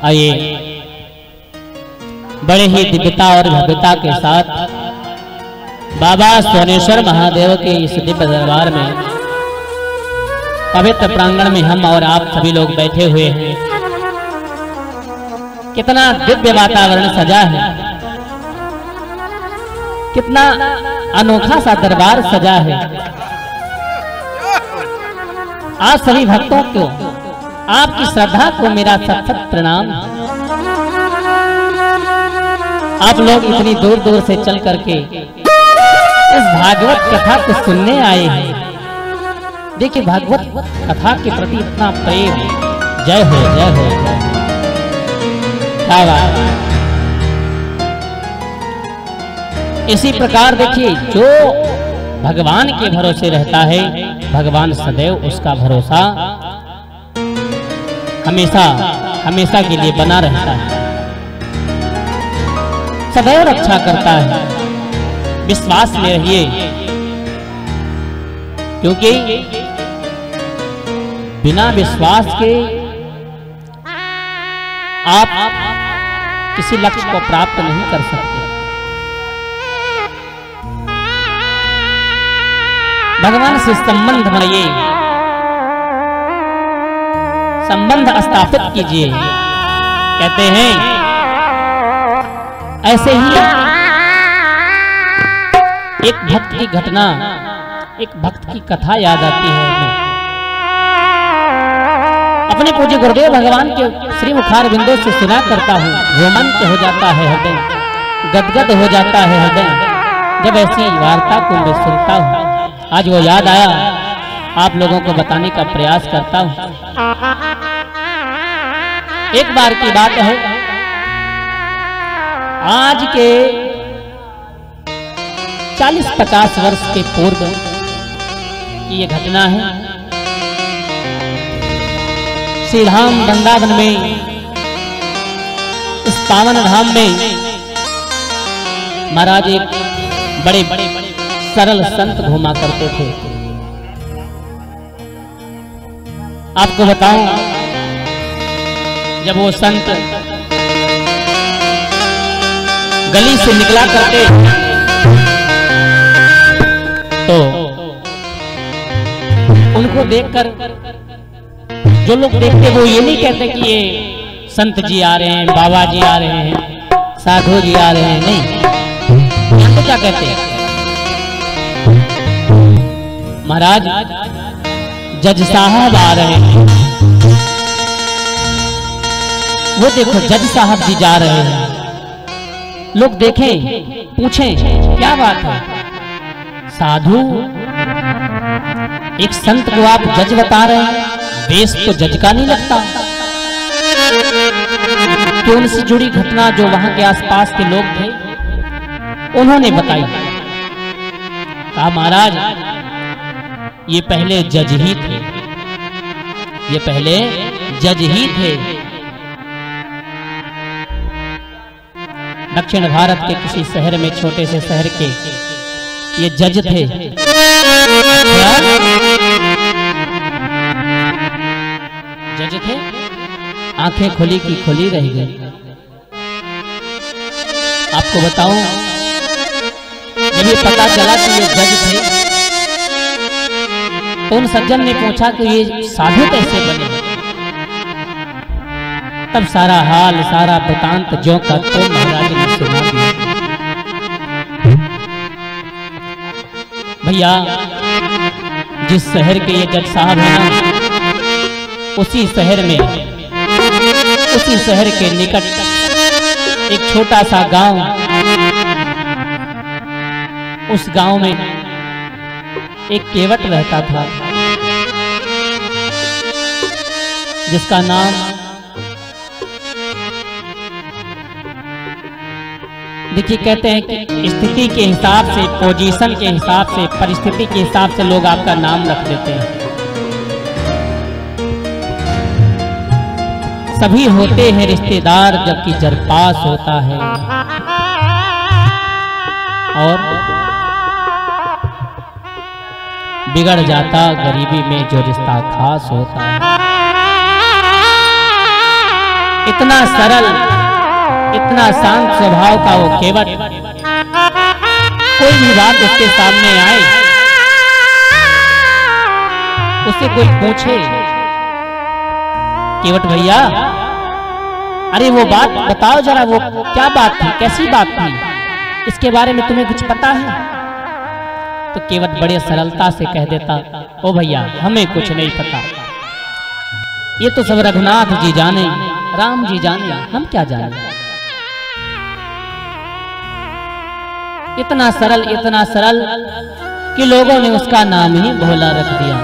आइए बड़े ही दिव्यता और भव्यता के साथ बाबा सोनेश्वर महादेव के इस दिव्य दरबार में पवित्र प्रांगण में हम और आप सभी लोग बैठे हुए हैं। कितना दिव्य वातावरण सजा है, कितना अनोखा सा दरबार सजा है। आप सभी भक्तों को, आपकी श्रद्धा को मेरा सत प्रणाम। आप लोग इतनी दूर दूर से चल करके इस भागवत कथा को सुनने आए हैं। देखिए भागवत कथा के प्रति इतना प्रेम। जय हो जय हो जय हो। क्या बात। इसी प्रकार देखिए जो भगवान के भरोसे रहता है, भगवान सदैव उसका भरोसा हमेशा हमेशा के लिए बना रहता है, सदैव रक्षा करता है। विश्वास में रहिए, क्योंकि बिना विश्वास के आप किसी लक्ष्य को प्राप्त नहीं कर सकते। भगवान से संबंध बनाइए, संबंध स्थापित कीजिए। कहते हैं ऐसे ही एक भक्त की घटना, एक भक्त की कथा याद आती है हमें। अपने पूज्य गुरुदेव भगवान के श्री मुखार बिंदु से सुना करता हूँ, रोमांच हो जाता है हृदय, गदगद हो जाता है हृदय जब ऐसी वार्ता को मैं सुनता हूँ। आज वो याद आया, आप लोगों को बताने का प्रयास करता हूँ। एक बार की बात है, आज के 40-50 वर्ष के पूर्व की ये घटना है। श्री धाम वृंदावन में, इस पावन धाम में महाराज एक बड़े बड़े सरल संत घूमा करते थे। आपको बताऊं, जब वो संत गली से निकला करते तो उनको देखकर जो लोग देखते वो ये नहीं कहते कि ये संत जी आ रहे हैं, बाबा जी आ रहे हैं, साधु जी आ रहे हैं। नहीं, तो क्या कहते हैं, महाराज जज साहब आ रहे हैं। वो देखो जज साहब जी जा रहे हैं। लोग देखें, पूछें क्या बात है, साधु एक संत को आप जज बता रहे हैं, वेश तो जज का नहीं लगता। तो उनसे जुड़ी घटना जो वहां के आसपास के लोग थे उन्होंने बताई। कहा महाराज ये पहले जज ही थे, ये पहले जज ही थे। दक्षिण भारत के किसी शहर में, छोटे से शहर के ये जज थे। जज थे, आंखें खुली की खुली रह गई। आपको बताऊं, जब ये पता चला कि ये जज थे तो उन सज्जन ने पूछा कि ये साधु कैसे बने। तब सारा हाल, सारा वृतांत जो का तो महाराज ने सुना दिया। भैया जिस शहर के ये जज साहब है ना, उसी शहर में, उसी शहर के निकट एक छोटा सा गांव, उस गांव में एक केवट रहता था जिसका नाम देखिए, कहते हैं कि स्थिति के हिसाब से, पोजीशन के हिसाब से, परिस्थिति के हिसाब से लोग आपका नाम रख देते हैं। सभी होते हैं रिश्तेदार जबकि जरपास होता है, और बिगड़ जाता गरीबी में जो रिश्ता खास होता है। इतना सरल, इतना शांत स्वभाव का वो केवट, कोई भी बात उसके सामने आए, उससे कोई पूछे, केवट भैया अरे वो बात बताओ जरा, वो क्या बात थी, कैसी बात थी, इसके बारे में तुम्हें कुछ पता है? तो केवट बड़े सरलता से कह देता, ओ भैया हमें कुछ नहीं पता, ये तो सब रघुनाथ जी जाने, राम जी जाने, हम क्या जाने। इतना सरल कि लोगों ने उसका नाम ही भोला रख दिया।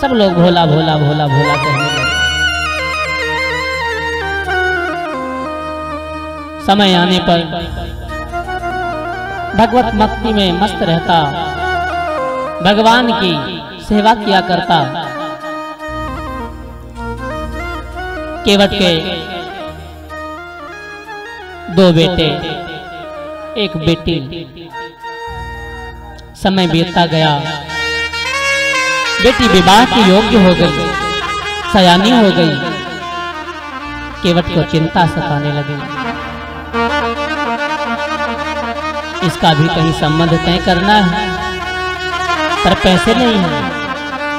सब लोग भोला भोला भोला भोला कहने लगे। समय आने पर भगवत भक्ति में मस्त रहता, भगवान की सेवा किया करता। केवट के 2 बेटे, 1 बेटी। समय बीतता गया, बेटी विवाह के योग्य हो गई, सयानी हो गई। केवट को चिंता सताने लगी, इसका भी कहीं संबंध तय करना है, पर पैसे नहीं है।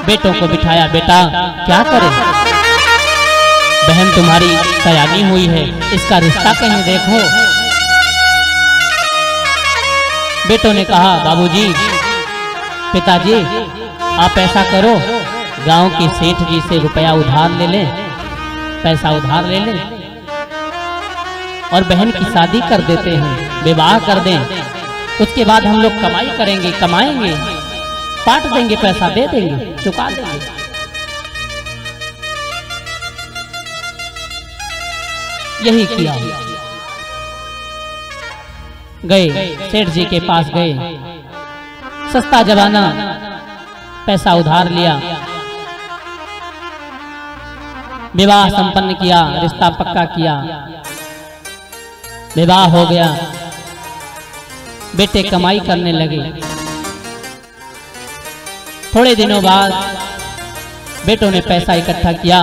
बेटों को बिठाया, बेटा क्या करें, बहन तुम्हारी सयानी हुई है, इसका रिश्ता कहीं देखो। बेटों ने कहा, बाबूजी, पिताजी आप ऐसा करो, गांव के सेठ जी से रुपया उधार ले लें, पैसा उधार ले लें और बहन की शादी कर देते हैं, विवाह कर दें, उसके बाद हम लोग कमाई करेंगे, कमाएंगे, पाट देंगे, पैसा दे देंगे, चुका देंगे। यही किया। गए सेठ जी के पास गए, सस्ता जमाना, पैसा उधार लिया, विवाह संपन्न किया, रिश्ता पक्का किया, विवाह हो गया, बेटे कमाई करने लगे। थोड़े दिनों बाद बेटों ने पैसा इकट्ठा किया,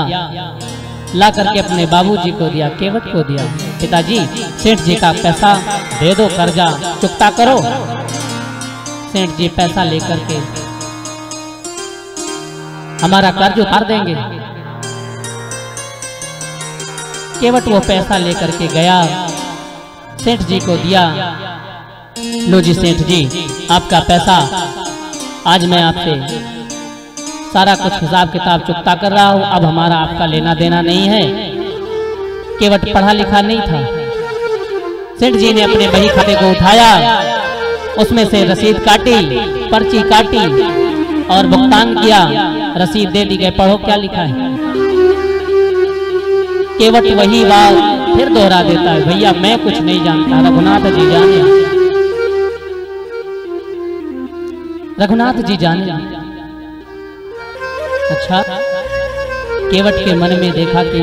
ला करके अपने बाबूजी को दिया, केवट को दिया। पिताजी सेठ जी का पैसा दे दो, कर्जा चुकता करो। सेठ जी पैसा लेकर के हमारा कर्ज उतार देंगे। केवट वो पैसा लेकर के गया, सेठ जी को दिया। लो जी सेठ जी, आपका पैसा, आज मैं आपसे सारा कुछ हिसाब किताब चुकता कर रहा हूँ, अब हमारा आपका लेना देना नहीं है। केवट पढ़ा लिखा नहीं था। सेठ जी ने अपने बही खाते को उठाया, उसमें से रसीद काटी, पर्ची काटी और भुगतान किया, रसीद दे दी गई। पढ़ो क्या लिखा है। केवट वही बात फिर दोहरा देता है, भैया मैं कुछ नहीं जानता, रघुनाथ जी जाने, रघुनाथ जी जाने। अच्छा, केवट के मन में देखा कि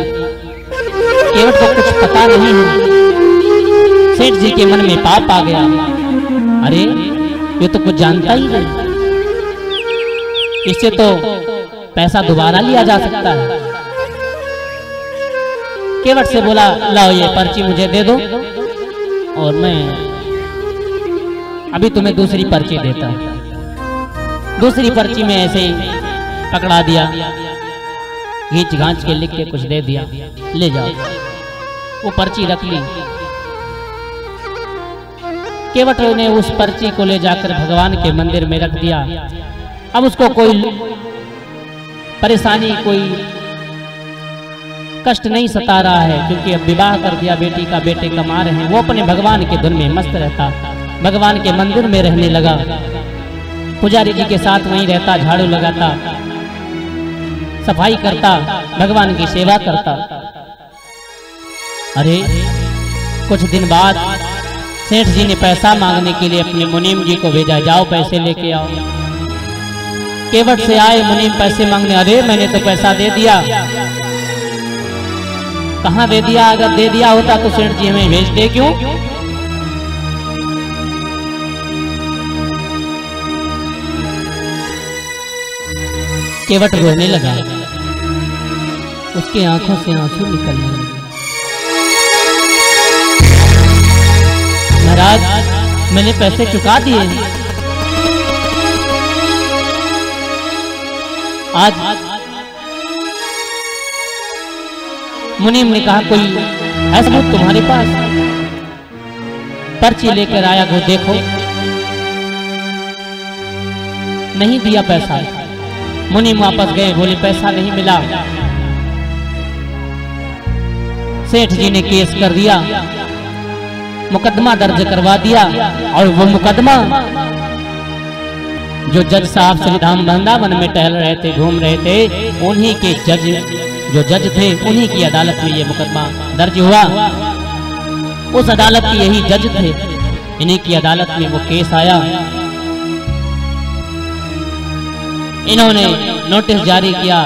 केवट को कुछ पता नहीं है। सेठ जी के मन में पाप आ गया, अरे ये तो कुछ जानता ही नहीं, इससे तो पैसा दोबारा लिया जा सकता है। केवट से बोला, लाओ ये पर्ची मुझे दे दो और मैं अभी तुम्हें दूसरी पर्ची देता हूं। दूसरी पर्ची में ऐसे ही पकड़ा दिया, घींच घांच के लिख के कुछ दे दिया, ले जाओ। वो पर्ची रख ली। केवट ने उस पर्ची को ले जाकर भगवान के मंदिर में रख दिया। अब उसको कोई परेशानी, कोई कष्ट नहीं सता रहा है, क्योंकि अब विवाह कर दिया बेटी का, बेटे कमा रहे हैं। वो अपने भगवान के धुन में मस्त रहता, भगवान के मंदिर में रहने लगा, पुजारी जी के साथ वहीं रहता, झाड़ू लगाता, सफाई करता, भगवान की सेवा करता। अरे कुछ दिन बाद सेठ जी ने पैसा मांगने के लिए अपने मुनीम जी को भेजा, जाओ पैसे लेके आओ। केवट से आए मुनीम पैसे मांगने, अरे मैंने तो पैसा दे दिया। कहाँ दे दिया? अगर दे दिया होता तो सेठ जी हमें भेजते क्यों? केवट रोने लगा। उसकी आंखों से आंसू निकलने लगे। महाराज मैंने पैसे चुका दिए, आज मुनीम ने कहा कोई है सबूत तुम्हारे पास? पर्ची लेकर आया वो देखो, नहीं दिया पैसा। मुनीम वापस गए, बोले पैसा नहीं मिला। सेठ जी ने केस कर दिया, मुकदमा दर्ज करवा दिया। और वो मुकदमा जो जज साहब श्रीधाम वृंदावन में टहल रहे थे, घूम रहे थे, उन्हीं के जो जज थे उन्हीं की अदालत में ये मुकदमा दर्ज हुआ। उस अदालत के यही जज थे, इन्हीं की अदालत में वो केस आया। इन्होंने नोटिस जारी किया।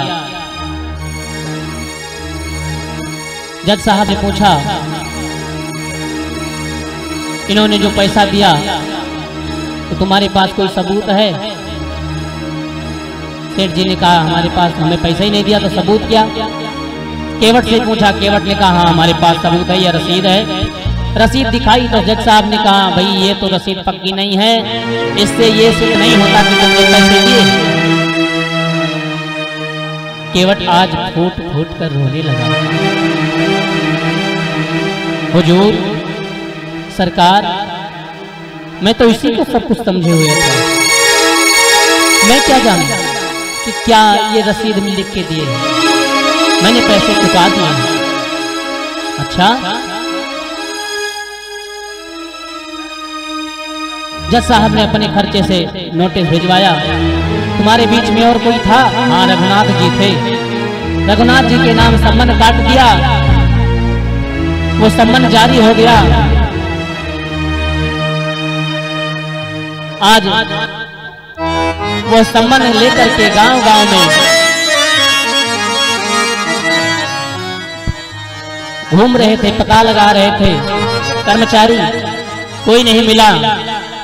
जज साहब ने पूछा, इन्होंने जो पैसा दिया तो तुम्हारे पास कोई सबूत है? सेठ जी ने कहा हमारे पास, हमें पैसा ही नहीं दिया तो सबूत क्या? केवट से पूछा, केवट ने कहा हाँ हमारे पास सबूत है, यह रसीद है। रसीद दिखाई तो जज साहब ने कहा भाई ये तो रसीद पक्की नहीं है, इससे ये सिद्ध नहीं होता कि तुमने पैसे दिए। केवट आज फूट फूट कर रोने लगा। हुजूर सरकार, मैं तो इसी को सब कुछ समझे हुए था, मैं क्या जानूं कि क्या ये रसीद में लिख के दिए हैं? मैंने पैसे चुका दिए हैं। अच्छा, जज साहब ने अपने खर्चे से नोटिस भिजवाया। तुम्हारे बीच में और कोई था? हाँ रघुनाथ जी थे। रघुनाथ जी के नाम सम्मन काट दिया, वो सम्मन जारी हो गया। आज वो सम्मन लेकर के गांव गांव में घूम रहे थे, पता लगा रहे थे कर्मचारी, कोई नहीं मिला।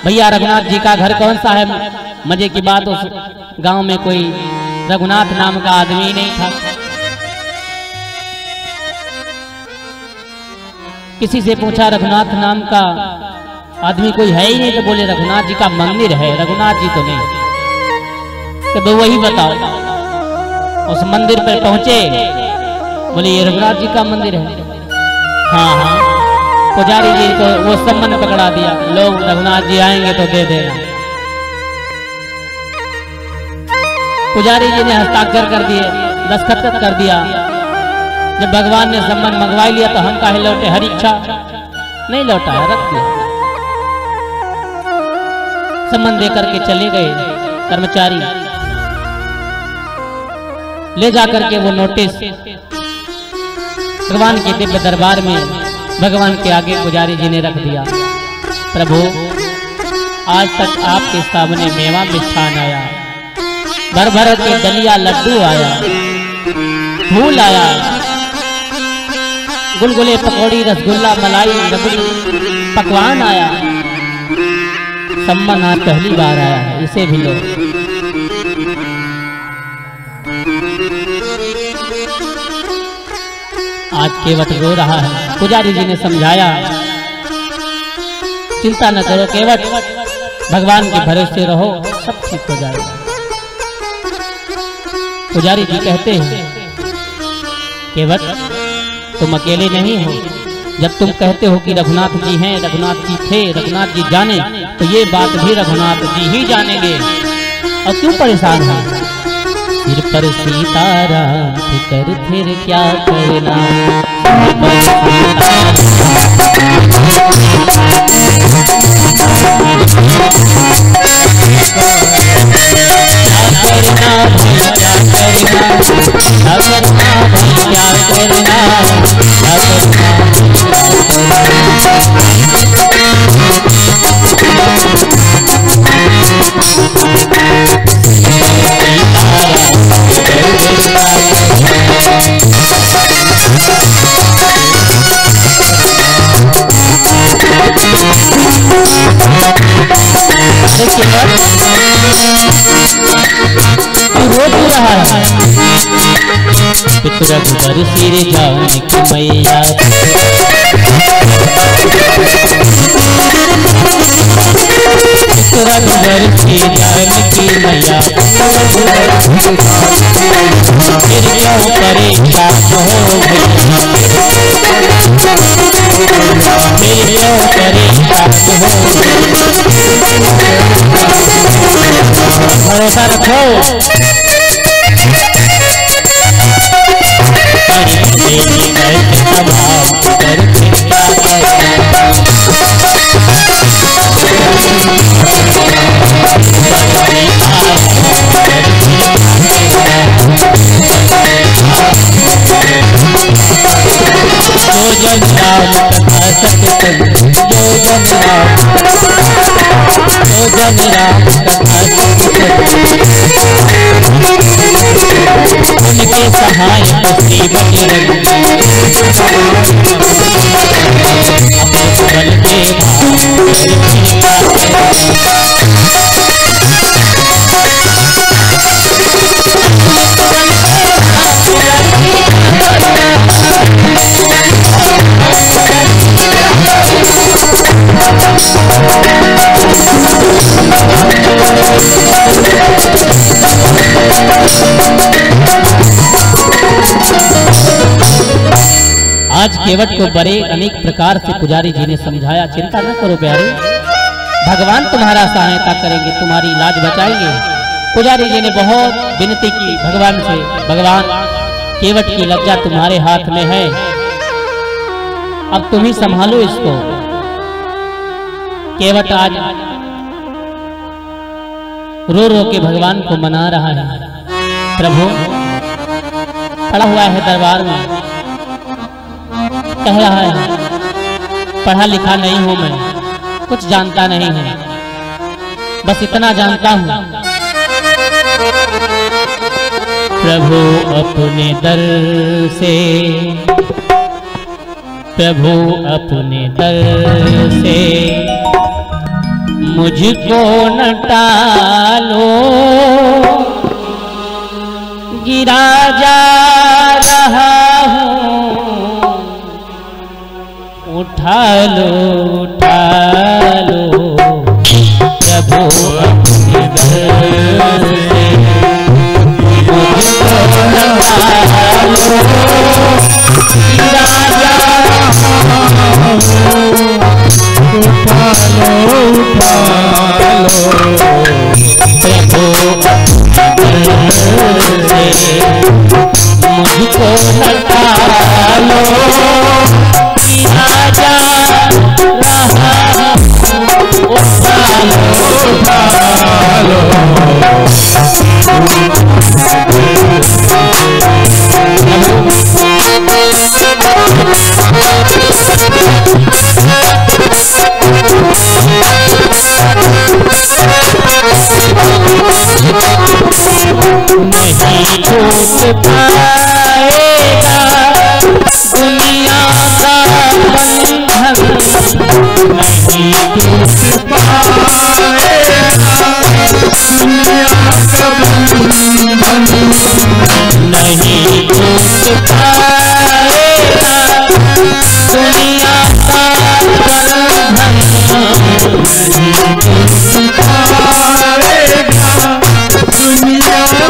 भैया रघुनाथ जी का घर कौन सा है? मजे की बात उस गांव में कोई रघुनाथ नाम का आदमी नहीं था। किसी से पूछा रघुनाथ नाम का आदमी कोई है ही नहीं, तो बोले रघुनाथ जी का मंदिर है, रघुनाथ जी तो नहीं। तो वही बताओ। उस मंदिर पर पहुंचे, बोले ये रघुनाथ जी का मंदिर है। हाँ हाँ, पुजारी जी को वो सम्मन पकड़ा दिया, लोग रघुनाथ जी आएंगे तो दे देना। पुजारी जी ने हस्ताक्षर कर दिए, दस्तखत कर दिया। जब भगवान ने सम्मन मंगवा लिया तो हम काहे लौटे? हर इच्छा नहीं लौटा, रख दिया। सम्मन देकर के चले गए कर्मचारी, ले जाकर के वो नोटिस भगवान के दिव्य दरबार में भगवान के आगे पुजारी जी ने रख दिया। प्रभु आज तक आपके सामने मेवा मिष्ठान आया, भर भर के दलिया लड्डू आया, फूल आया, गुलगुले पकौड़ी रसगुल्ला मलाई रबड़ी पकवान आया। सम्मन आज पहली बार आया है, इसे भी लो। आज केवट रो रहा है। पुजारी जी ने समझाया, चिंता न करो केवट, भगवान के भरोसे रहो, सब ठीक हो जाएगा। पुजारी जी कहते हैं केवट तुम अकेले नहीं हो, जब तुम कहते हो कि रघुनाथ जी हैं, रघुनाथ जी थे, रघुनाथ जी जाने, तो ये बात भी रघुनाथ जी ही जानेंगे। और क्यों परेशान हो? सिर पर सीताराम फिकर फिर क्या करना, रो क्यों रहा है? पितरघुबर सिर जानकी मैया पितरघुबर सिर जानकी मैया फिर क्यों परेशान हो गई फिर क्यों परेशान हो भरोसा रखो उनके सहायक श्री बजरंगी बल के आज केवट को बड़े अनेक प्रकार से पुजारी जी ने समझाया। चिंता न करो प्यारे, भगवान तुम्हारा सहायता करेंगे, तुम्हारी लाज बचाएंगे। पुजारी जी ने बहुत विनती की भगवान से, भगवान केवट की लज्जा तुम्हारे हाथ में है, अब तुम ही संभालो इसको। केवट आज रो रो के भगवान को मना रहा है। प्रभु पड़ा हुआ है दरबार में, कह रहा है पढ़ा लिखा नहीं हूं मैं, कुछ जानता नहीं है, बस इतना जानता हूं प्रभु अपने दर से, प्रभु अपने दर से मुझको न टालो, गिरा जा रहा हूं, उठा लो प्रभु अपने दर से मुझको न टालो, गिरा जा उठा लो प्रभु मुझको न टालो, गिरा जा रहा उठा लो नहीं छूट पाएगा दुनिया का बंधन, नहीं छूट पाएगा दुनिया का बंधन, नहीं छूट पाएगा दुनिया का बंधन, नहीं छूट पाएगा दुनिया का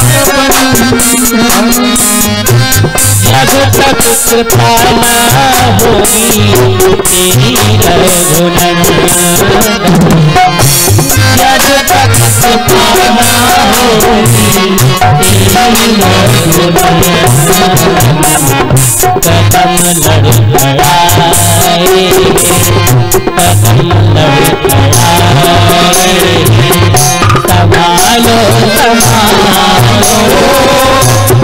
बंधन। जब तक कृपा न होगी तेरी रघुनंदन, जब तक कृपा न होगी तेरी रघुनंदन, कदम लड़खड़ाएंगे, कदम लड़खड़ाएंगे, संभालो संभालो,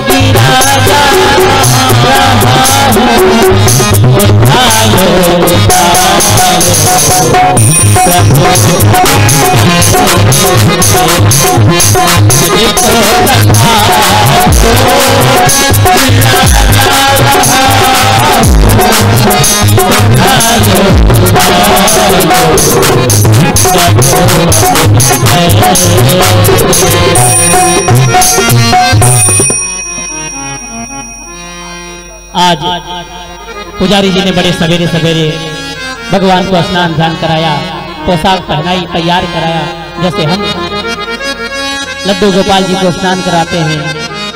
गिरा जा रहा हूँ, उठा लो प्रभु आज पुजारी जी ने बड़े सवेरे सवेरे भगवान को स्नान ध्यान कराया, पोशाक पहनाई, तैयार कराया। जैसे हम लड्डू गोपाल जी को स्नान कराते हैं,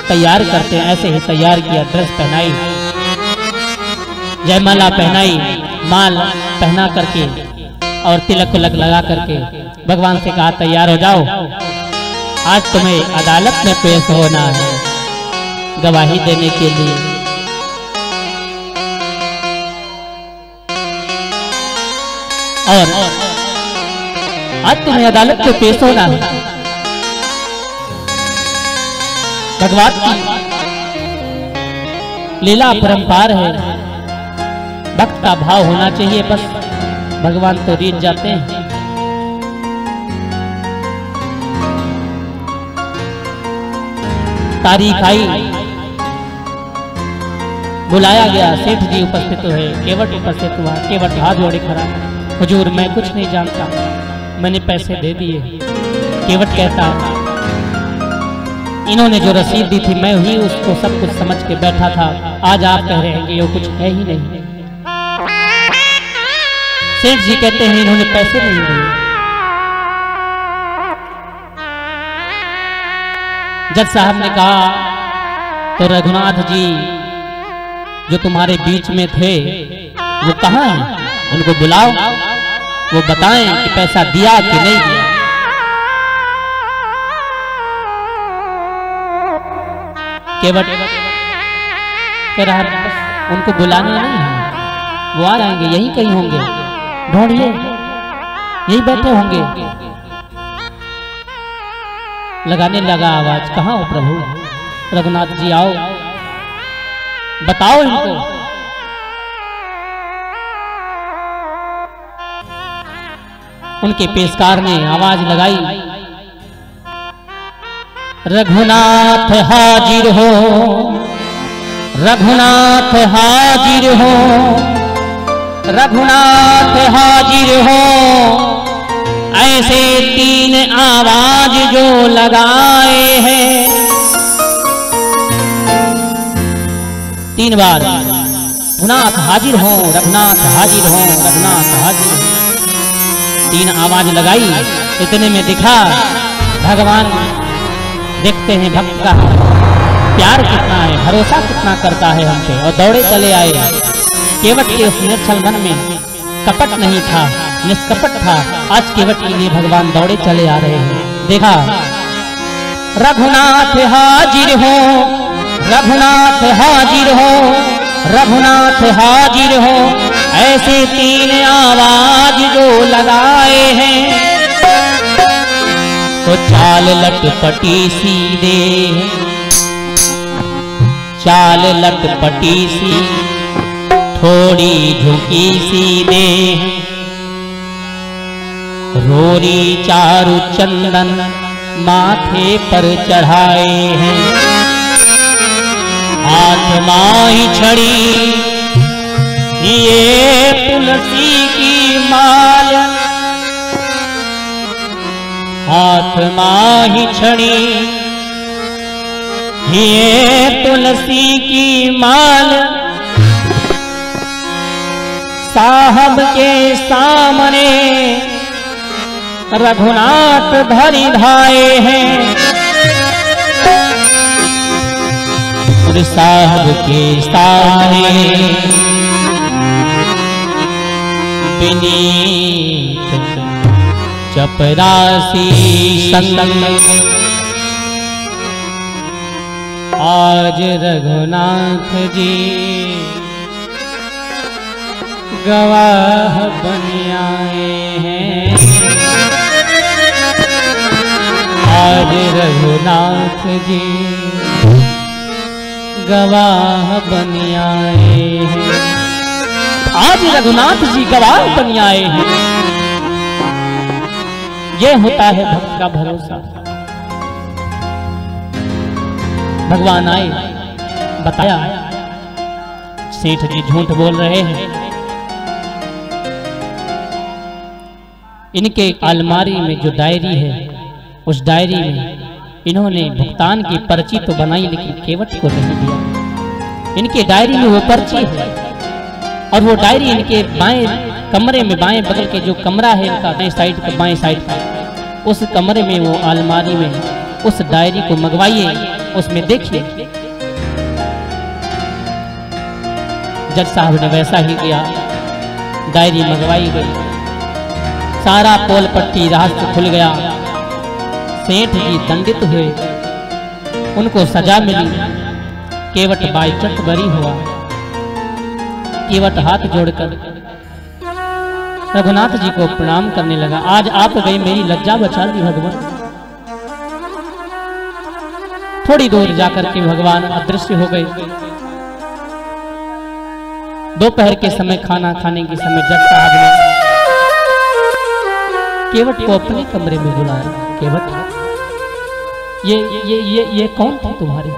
तैयार करते हैं, ऐसे ही तैयार किया, ड्रेस पहनाई, जयमाला पहनाई, माल पहना करके और तिलक उलक लगा करके भगवान से कहा तैयार हो जाओ, आज तुम्हें अदालत में पेश होना है गवाही देने के लिए। और आज तुम्हें अदालत में पेश होना है। भगवान की लीला परंपार है, भक्त का भाव होना चाहिए, बस भगवान तो रीत जाते हैं। तारीख आई, बुलाया गया, सेठ जी उपस्थित हुए, केवट उपस्थित हुआ। केवट हाथ जोड़े खड़ा, हुजूर मैं कुछ नहीं जानता, मैंने पैसे दे दिए। केवट कहता है इन्होंने जो रसीद दी थी मैं ही उसको सब कुछ समझ के बैठा था, आज आप कह रहे हैं कि ये कुछ है ही नहीं। सेठ जी कहते हैं इन्होंने पैसे नहीं दिए। जज साहब ने कहा तो रघुनाथ जी जो तुम्हारे बीच में थे वो कहाँ हैं, उनको बुलाओ, वो बताएं कि पैसा दिया कि नहीं दिया। केवट कह रहा बस उनको बुलाना नहीं है, वो आ जाएंगे, यहीं कहीं होंगे, ढूंढिए, यहीं बैठे होंगे। लगाने लगा आवाज, कहाँ हो प्रभु? रघुनाथ जी आओ, बताओ इनको। उनके पेशकार ने आवाज लगाई, रघुनाथ हाजिर हो, रघुनाथ हाजिर हो, रघुनाथ हाजिर हो। ऐसे 3 आवाज जो लगाए हैं, 3 बार रघुनाथ हाजिर हो, रघुनाथ हाजिर हो, रघुनाथ हाजिर हो। 3 आवाज लगाई, इतने में दिखा भगवान देखते हैं भक्त का प्यार कितना है, भरोसा कितना करता है हमसे, और दौड़े चले आए। केवट के उस निर्छल मन में कपट नहीं था, निष्कपट था। आज केवट के लिए भगवान दौड़े चले आ रहे हैं। देखा रघुनाथ हाजिर हो, रघुनाथ हाजिर हो, रघुनाथ हाजिर हो। ऐसे 3 आवाज जो लगाए हैं, तो चाल लटपटी सीधे, चाल लटपटी सी, थोड़ी झुकी सीधे, रोरी चारु चंदन माथे पर चढ़ाए हैं। हाथ माही छड़ी ये तुलसी की माल, हाथ माही छड़ी ये तुलसी की माल। साहब के सामने रघुनाथ धरी धाए हैं, और साहब के सामने विनीत चपरासी संग। आज रघुनाथ जी गवाह बन आए हैं, आज रघुनाथ जी गवाह बन आए हैं, आज रघुनाथ जी गवाह बन आए हैं। ये होता है भक्त का भरोसा। भगवान आए, बताया सेठ जी झूठ बोल रहे हैं, इनके अलमारी में जो डायरी है उस डायरी में इन्होंने भुगतान की पर्ची तो बनाई लेकिन केवट को नहीं दिया। इनके डायरी में वो पर्ची है और वो डायरी इनके बाएं कमरे में, बाएं बगल के जो कमरा है इनका बाएं साइड का, बाएं साइड का, उस कमरे में वो अलमारी में उस डायरी को मंगवाइए, उसमें देखिए। जज साहब ने वैसा ही किया, डायरी मंगवाई गई, सारा पोल पट्टी रहस्य खुल गया। सेठ जी दंडित हुए, उनको सजा मिली। केवट बाईचट बरी हुआ। केवट हाथ जोड़कर रघुनाथ जी को प्रणाम करने लगा। आज आप गए, मेरी लज्जा बचा दी भगवान। थोड़ी दूर जाकर के भगवान अदृश्य हो गए। दोपहर के समय खाना खाने के समय जज साहब ने केवट को अपने कमरे में बुलाया। केवट, ये कौन थे तुम्हारे?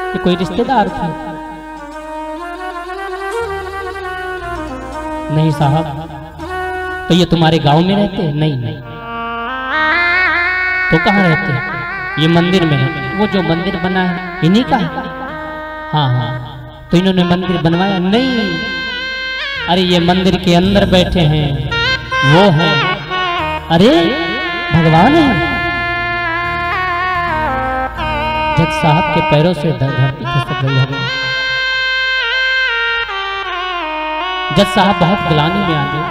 ये कोई रिश्तेदार थे? नहीं साहब। तो ये तुम्हारे गांव में रहते हैं? नहीं नहीं। तो कहाँ रहते हैं? ये मंदिर में है। वो जो मंदिर बना है इन्हीं का है? हाँ हाँ। तो इन्होंने मंदिर बनवाया? नहीं, अरे ये मंदिर के अंदर बैठे हैं, वो है, अरे भगवान है। जज साहब के पैरों से धरती खिसक गई है। जज साहब बहुत ग्लानि में आ गए,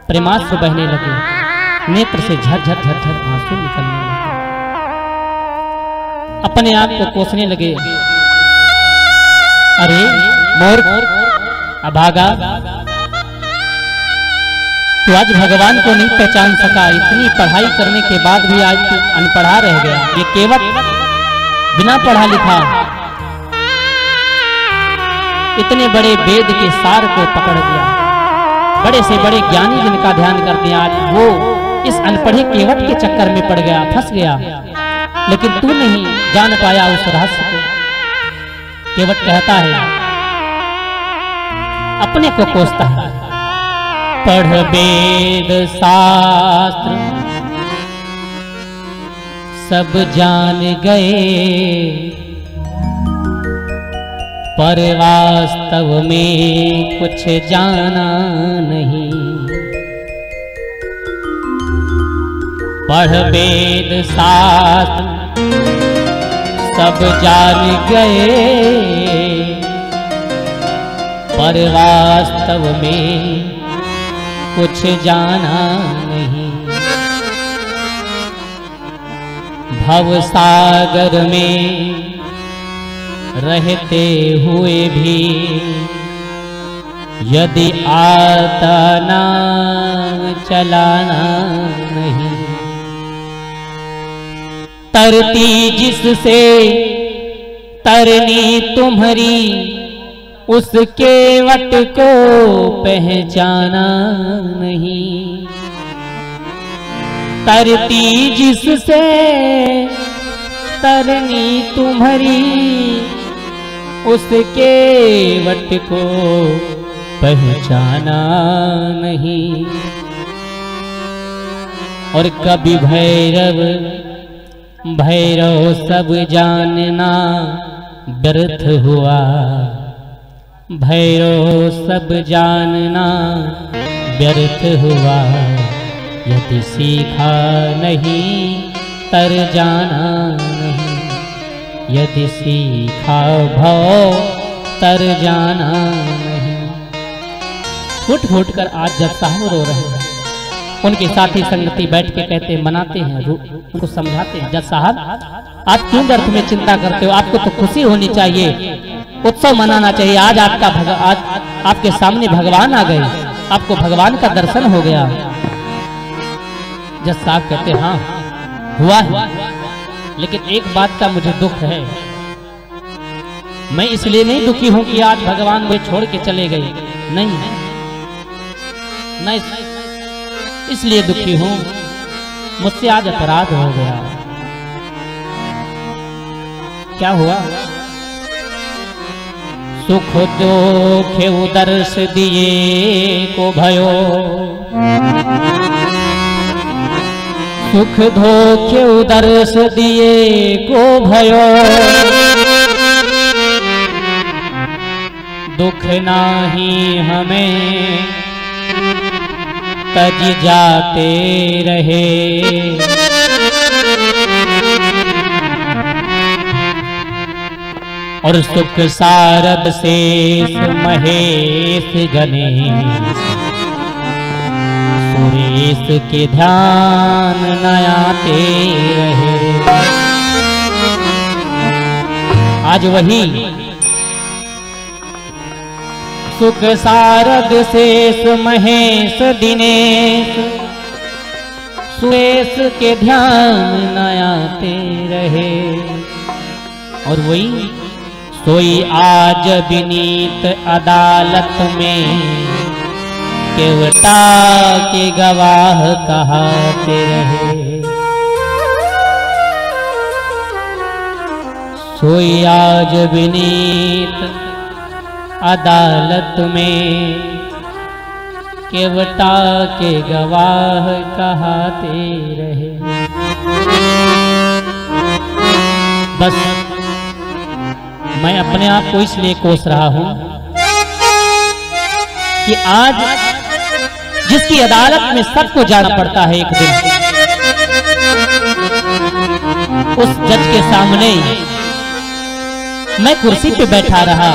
प्रेमाश्रु बहने लगे, नेत्र से झरझर झरझर आंसू निकलने लगे, अपने आप को कोसने लगे। अरे मूर्ख, अभागा, तू आज भगवान को नहीं पहचान सका। इतनी पढ़ाई करने के बाद भी आज तू अनपढ़ा रह गया। ये केवट बिना पढ़ा लिखा इतने बड़े वेद के सार को पकड़ लिया। बड़े से बड़े ज्ञानी जिनका ध्यान करते हैं, आज वो इस अनपढ़े केवट के चक्कर में पड़ गया, फंस गया। लेकिन तू नहीं जान पाया उस रहस्य को। केवट कहता है, अपने को कोसता है, पढ़ वेद शास्त्र सब जान गए, पर वास्तव में कुछ जाना नहीं। पढ़ वेद शास्त्र सब जान गए, पर वास्तव में कुछ जाना नहीं। भव सागर में रहते हुए भी यदि आता ना चलाना नहीं। तरती जिससे तरनी तुम्हारी, उसके वट को पहचाना नहीं। तरती जिससे तरनी तुम्हारी, उसके वट को पहचाना नहीं। और कभी भैरव भैरव सब जानना व्यर्थ हुआ। भैरव सब जानना व्यर्थ हुआ, यदि सीखा नहीं तर जाना नहीं। यदि सीखा भव तर जाना नहीं। फुट फुट कर आज जज साहब रो रहे हैं। उनके साथी संगति बैठ के कहते हैं, मनाते हैं, उनको समझाते हैं, जज साहब आप क्यों व्यर्थ में चिंता करते हो? आपको तो खुशी होनी चाहिए, उत्सव मनाना चाहिए। आज आज आपके सामने भगवान आ गए, आपको भगवान का दर्शन हो गया। जज साहब कहते हाँ हुआ है, लेकिन एक बात का मुझे दुख है। मैं इसलिए नहीं दुखी हूं कि आज भगवान मुझे छोड़ के चले गए, नहीं, मैं इसलिए दुखी हूं, मुझसे आज अपराध हो गया। क्या हुआ? सुख दुख दर्श दिए को भयो, सुख धोखे दर्श दिए को भयो, दुख नाही हमें तज जाते रहे। और सुख सारद शेष महेश गणेश, सुरेश के ध्यान न आते रहे। आज वही सुख सारद शेष महेश दिनेश, सुरेश के ध्यान न आते रहे। और वही सोई आज विनीत अदालत में, केवटा के गवाह कहाते रहे। सोई आज विनीत अदालत में, केवटा के गवाह कहाते रहे। बस मैं अपने आप को इसलिए कोस रहा हूं कि आज जिसकी अदालत में सबको जाना पड़ता है, एक दिन उस जज के सामने मैं कुर्सी पे बैठा रहा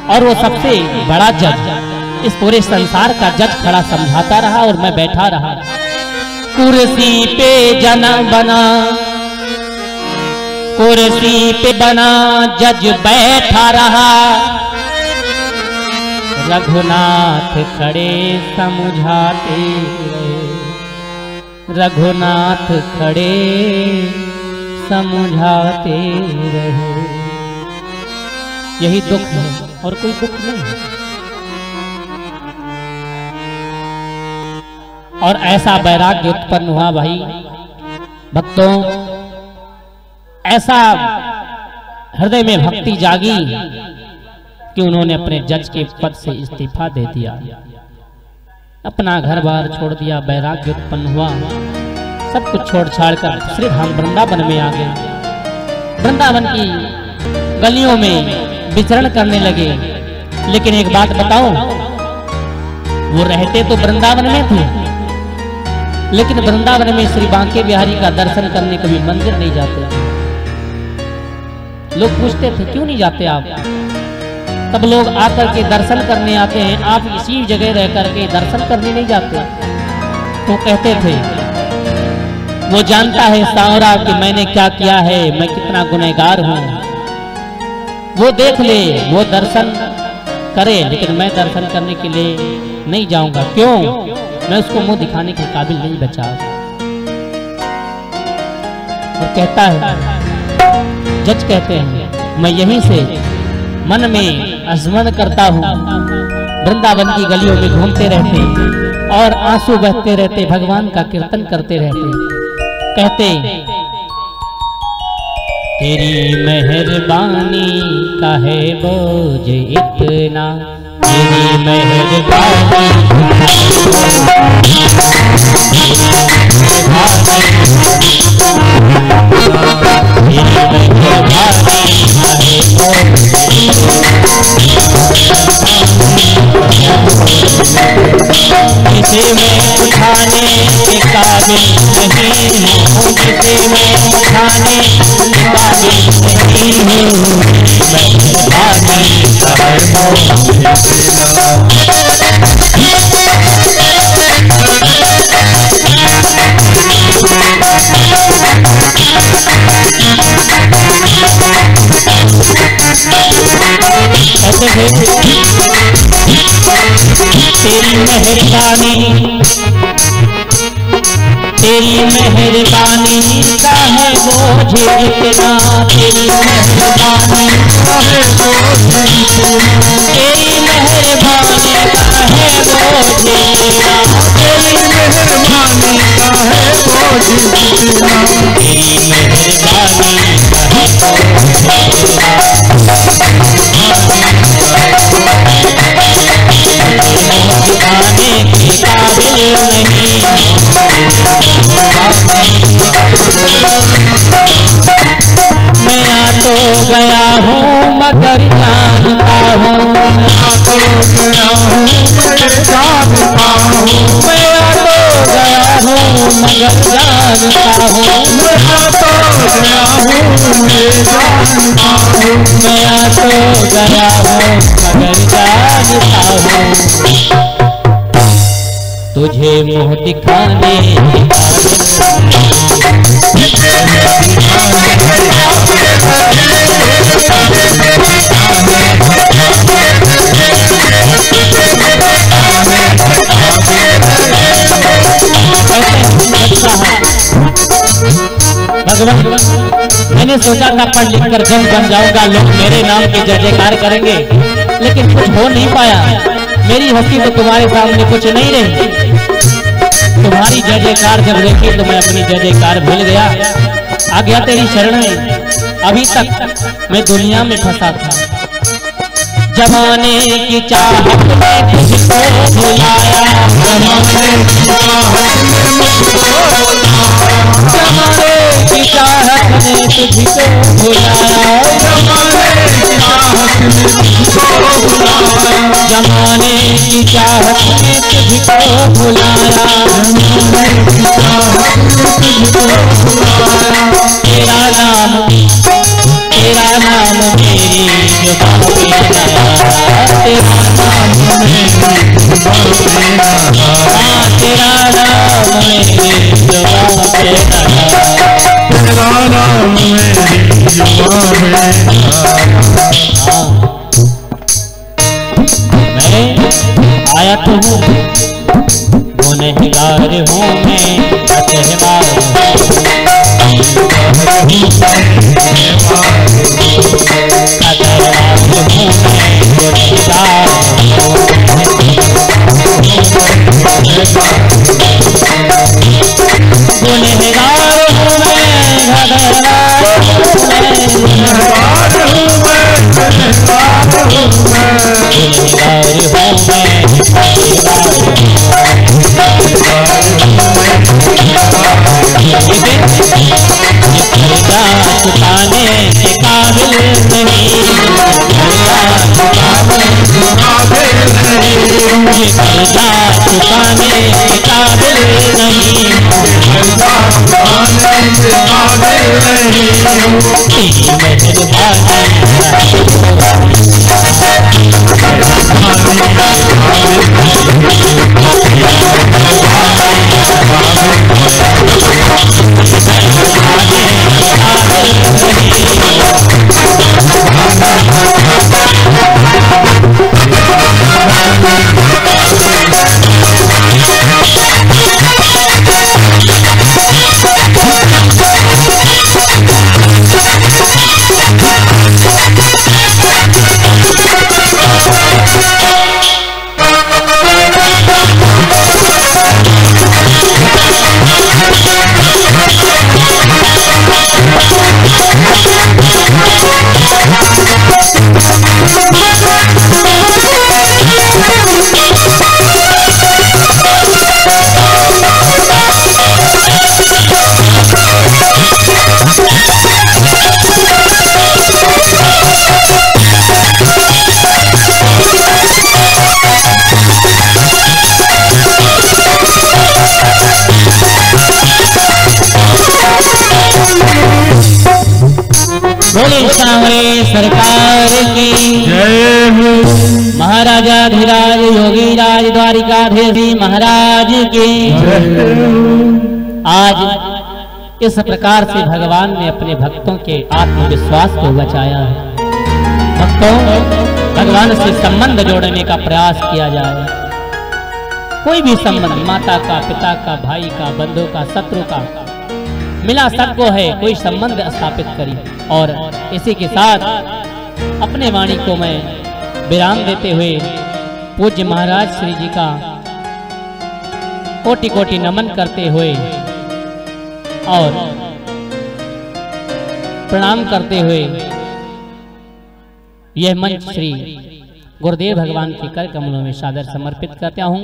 और वो सबसे बड़ा जज, इस पूरे संसार का जज खड़ा समझाता रहा और मैं बैठा रहा। कुर्सी पे जना बना, कुर्सी पे बना जज बैठा रहा, रघुनाथ खड़े समझाते रहे। रघुनाथ खड़े समझाते रहे। यही दुख है और कोई दुख नहीं है। और ऐसा वैराग्य उत्पन्न हुआ भाई भक्तों, ऐसा हृदय में भक्ति जागी कि उन्होंने अपने जज के पद से इस्तीफा दे दिया, अपना घर बार छोड़ दिया, वैराग्य उत्पन्न हुआ, सब कुछ छोड़ छाड़ कर श्री धाम वृंदावन में आ गए। वृंदावन की गलियों में विचरण करने लगे। लेकिन एक बात बताओ, वो रहते तो वृंदावन में थे, लेकिन वृंदावन में श्री बांके बिहारी का दर्शन करने कभी मंदिर नहीं जाते। लोग पूछते थे क्यों नहीं जाते आप? तब लोग आकर के दर्शन करने आते हैं, आप इसी जगह रह करके दर्शन करने नहीं जाते। तो कहते थे वो जानता है सांवरा कि मैंने क्या किया है, मैं कितना गुनहगार हूं, वो देख ले, वो दर्शन करे, लेकिन मैं दर्शन करने के लिए नहीं जाऊंगा। क्यों? मैं उसको मुंह दिखाने के काबिल नहीं बचा। और कहता है, जज कहते हैं, मैं यहीं से मन में अजमन करता हूँ, वृंदावन की गलियों में घूमते रहते और आंसू बहते रहते, भगवान का कीर्तन करते रहते। कहते तेरी मेहरबानी का है बोझ इतना, तेरी मेहरबानी जिसे मैं उठाने के काबिल नहीं हूँ, जिसे मैं उठाने के काबिल नहीं हूँ, तेरी मेहरबानी, तेरी मेहरबानी का है बोझ इतना, तेरी मेहरबानी का है बोझ इतना, तेरी मेहरबानी का है बोझ इतना, तेरी मेहरबानी का है बोझ इतना, तेरी मेहरबानी का है बोझ दिखाने के काबिल नहीं, गया हूँ मैं जानता हूँ, मैं आ तो गया हूँ मगर जानता हूँ, मैं आ तो गया हूँ मैं जानता हूँ, मैं आ तो गया हूँ मगर जानता हूँ। तुझे मुँह दिखाने भगवान, मैंने सोचा था पढ़ लिख कर जज बन जाऊंगा, लोग मेरे नाम की जय जयकार करेंगे, लेकिन कुछ हो नहीं पाया। मेरी हंसी तो तुम्हारे सामने कुछ नहीं रही। तुम्हारी जय जयकार जब देखी तो मैं अपनी जय जयकार भूल गया, आ गया तेरी शरण में। अभी तक मैं दुनिया में फंसा था, जमाने की चाहत में तुझको भुलाया, जमाने की चाहत में मुझको जमाने की चाहत ने तुझको भुलाया, जमाने की चाहत में मुझको बुलाया, जमाने की चाहत ने तुझको भुलाया, जमाने की चाहत में तुझको बुलाया। तेरा नाम मेरी जुबान पे आया, तेरा नाम मेरी जुबान पे आया, तेरा नाम मेरी जुबान पे आया, तेरा नाम मेरी जुबान पे आया। मैं आया तो हूँ गुनहगार हूँ, मैं अतहवार हूँ, चुकाने के काबिल नहीं, चुकाने के काबिल नहीं, तेरी बोले सांवरे सरकार की जय हो। महाराजा धीराज योगी राज द्वारिकाधीश महाराज की आज इस प्रकार से भगवान ने अपने भक्तों के आत्मविश्वास को बचाया है। भक्तों, भगवान से संबंध जोड़ने का प्रयास किया जाए। कोई भी संबंध, माता का, पिता का, भाई का, बंधु का, शत्रु का, मिला सबको है, कोई संबंध स्थापित करी। और इसी के साथ अपने वाणी को मैं विराम देते हुए पूज्य महाराज श्री जी का कोटि कोटि नमन करते हुए और प्रणाम करते हुए यह मंच श्री गुरुदेव भगवान के कर कमलों में सादर समर्पित करता हूँ।